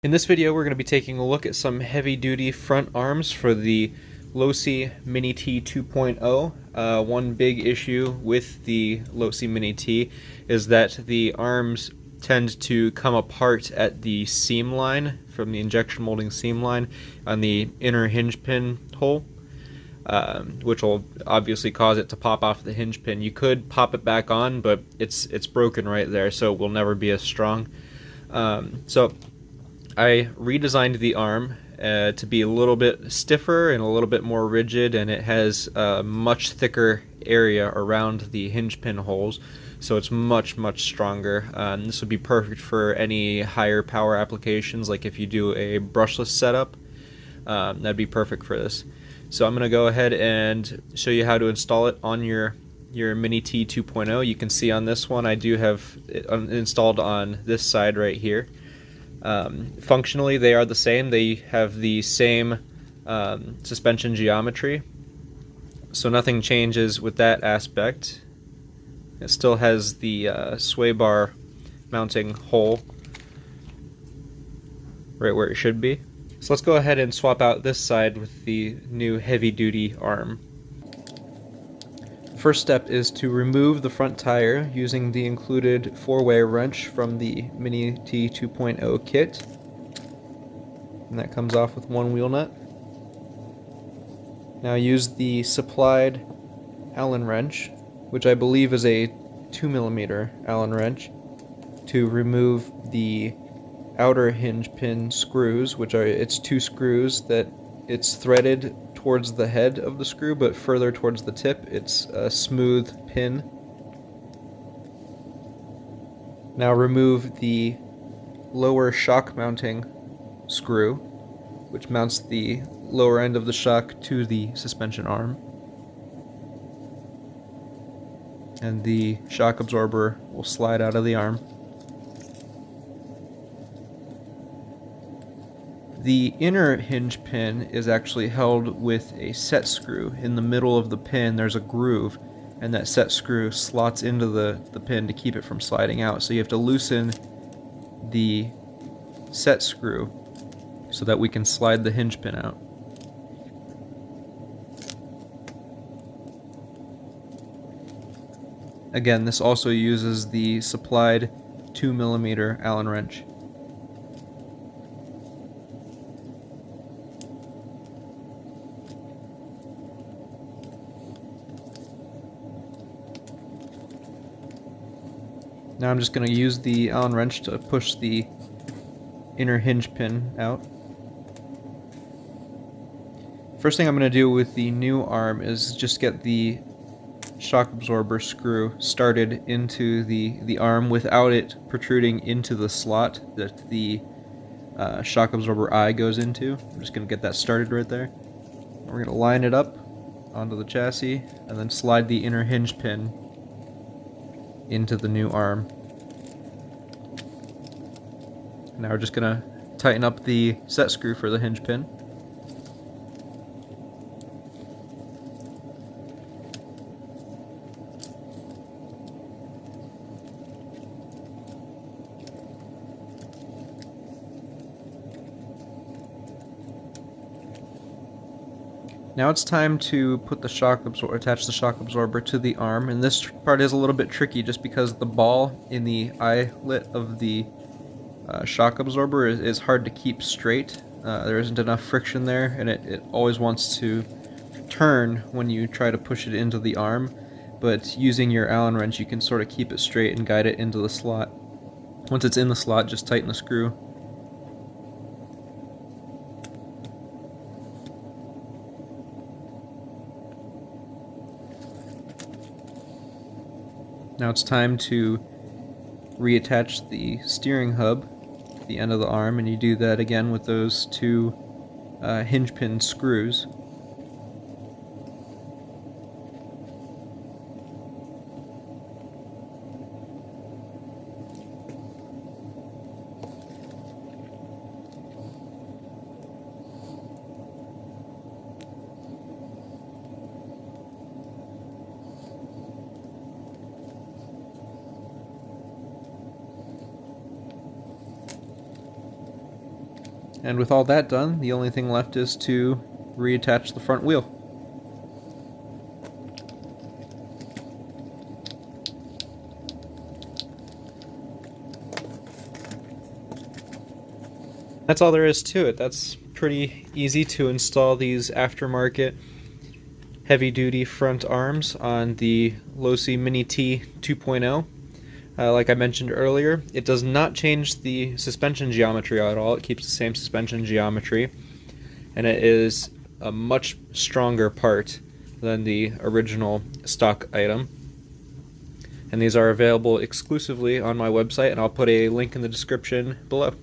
In this video, we're going to be taking a look at some heavy-duty front arms for the Losi Mini-T 2.0. One big issue with the Losi Mini-T is that the arms tend to come apart at the seam line, from the injection molding seam line, on the inner hinge pin hole, which will obviously cause it to pop off the hinge pin. You could pop it back on, but it's broken right there, so it will never be as strong. So I redesigned the arm to be a little bit stiffer and a little bit more rigid, and it has a much thicker area around the hinge pin holes, so it's much stronger. This would be perfect for any higher power applications, like if you do a brushless setup. That'd be perfect for this. So I'm going to go ahead and show you how to install it on your Mini-T 2.0. You can see on this one I do have it installed on this side right here. Functionally, they are the same. They have the same suspension geometry, so nothing changes with that aspect. It still has the sway bar mounting hole right where it should be. So let's go ahead and swap out this side with the new heavy-duty arm. First step is to remove the front tire using the included 4-way wrench from the Mini-T 2.0 kit. And that comes off with one wheel nut. Now use the supplied Allen wrench, which I believe is a 2mm Allen wrench, to remove the outer hinge pin screws, which are it's 2 screws that it's threaded towards the head of the screw, but further towards the tip. It's a smooth pin. Now remove the lower shock mounting screw, which mounts the lower end of the shock to the suspension arm. And the shock absorber will slide out of the arm. The inner hinge pin is actually held with a set screw. In the middle of the pin there's a groove, and that set screw slots into the pin to keep it from sliding out. So you have to loosen the set screw so that we can slide the hinge pin out. Again, this also uses the supplied 2mm Allen wrench. Now I'm just going to use the Allen wrench to push the inner hinge pin out. First thing I'm going to do with the new arm is just get the shock absorber screw started into the arm without it protruding into the slot that the shock absorber eye goes into. I'm just going to get that started right there. We're going to line it up onto the chassis and then slide the inner hinge pin into the new arm. Now we're just going to tighten up the set screw for the hinge pin. Now it's time to put the attach the shock absorber to the arm, and this part is a little bit tricky just because the ball in the eyelet of the shock absorber is hard to keep straight. There isn't enough friction there, and it always wants to turn when you try to push it into the arm, but using your Allen wrench you can sort of keep it straight and guide it into the slot. Once it's in the slot, just tighten the screw. Now it's time to reattach the steering hub to the end of the arm, and you do that again with those 2 hinge pin screws. And with all that done, the only thing left is to reattach the front wheel. That's all there is to it. That's pretty easy to install these aftermarket heavy-duty front arms on the Losi Mini-T 2.0. Like I mentioned earlier, it does not change the suspension geometry at all. It keeps the same suspension geometry, and it is a much stronger part than the original stock item. And these are available exclusively on my website, and I'll put a link in the description below.